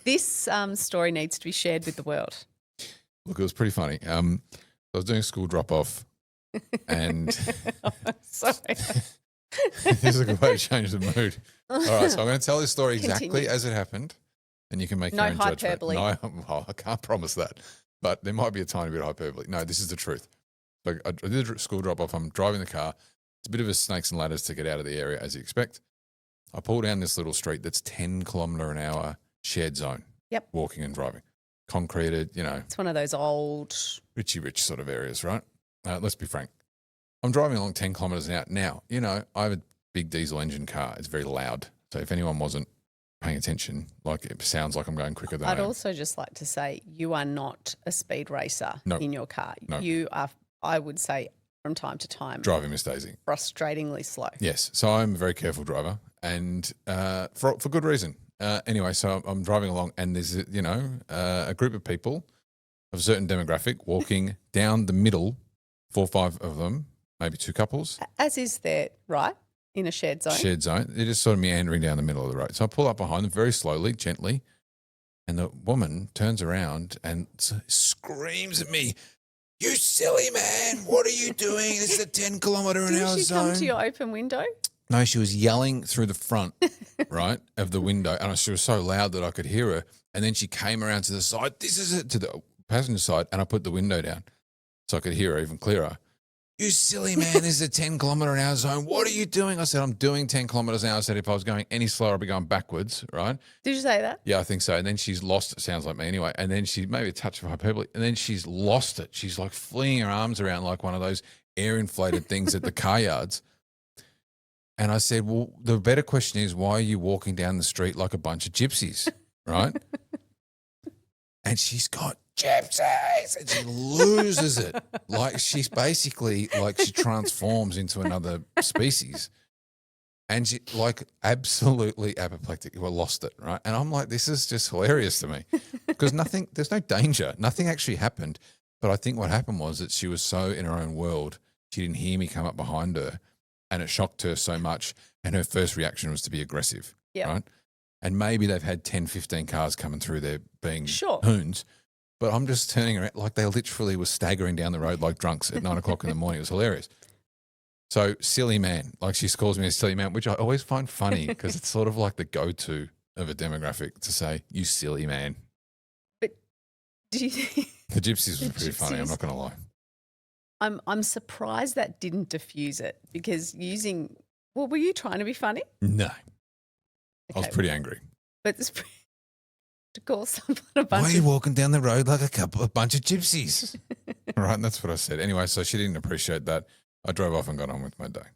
This story needs to be shared with the world. Look, it was pretty funny. I was doing a school drop-off and Sorry. this is a good way to change the mood. All right, so I'm going to tell this story exactly Continue. as it happened and you can make No your own hyperbole. judgment. No, well, I can't promise that, but there might be a tiny bit of hyperbole. No, this is the truth. So I did a school drop-off. I'm driving the car. It's a bit of a snakes and ladders to get out of the area, as you expect. I pull down this little street that's 10 kilometre an hour shared zone. Yep. Walking and driving. Concreted, It's one of those old... Richie Rich sort of areas, right? Let's be frank. I'm driving along 10 kilometres an hour. Now, I have a big diesel engine car. It's very loud. So if anyone wasn't paying attention, like it sounds like I'm going quicker than I I'd am. also just like to say you are not a speed racer in your car. No. You are, I would say, from time to time, Driving Miss Daisy. frustratingly slow. Yes. So I'm a very careful driver and for good reason. Anyway, so I'm driving along and there's, a group of people of a certain demographic walking down the middle, 4 or 5 of them, maybe 2 couples. As is there, right, in a shared zone? Shared zone. They're just sort of meandering down the middle of the road. So I pull up behind them very slowly, gently, and the woman turns around and screams at me, "You silly man, what are you doing? This is a 10 kilometre an hour Did she zone." come to your open window? No, she was yelling through the front, right, of the window. And she was so loud that I could hear her. And then she came around to the side, this is it, to the passenger side, and I put the window down so I could hear her even clearer. "You silly man, this is a 10 kilometre an hour zone. What are you doing?" I said, "I'm doing 10 kilometres an hour." I said, "If I was going any slower, I'd be going backwards," right? Did you say that? Yeah, I think so. And then she's lost it, sounds like me anyway. And then she, maybe a touch of hyperbole, and then she's lost it. She's like flinging her arms around like one of those air inflated things at the car yards. And I said, "Well, the better question is, why are you walking down the street like a bunch of gypsies?" Right? And she's got gypsies and she loses it. Like she's basically like she transforms into another species. And she like absolutely apoplectic. Well, lost it, right? And I'm like, this is just hilarious to me because there's no danger. Nothing actually happened. But I think what happened was that she was so in her own world, she didn't hear me come up behind her and it shocked her so much. And her first reaction was to be aggressive, right? And maybe they've had 10, 15 cars coming through there being hoons. But I'm just turning around like they literally were staggering down the road like drunks at 9 o'clock in the morning. It was hilarious. So silly man, like she calls me a silly man, which I always find funny because it's sort of like the go-to of a demographic to say, "You silly man." But do you think the gypsies was pretty funny, I'm not going to lie. I'm surprised that didn't diffuse it because were you trying to be funny? No. Okay. I was pretty angry. But it's to call someone a bunch Why are you walking down the road like a bunch of gypsies? Right, and that's what I said. Anyway, so she didn't appreciate that. I drove off and got on with my day.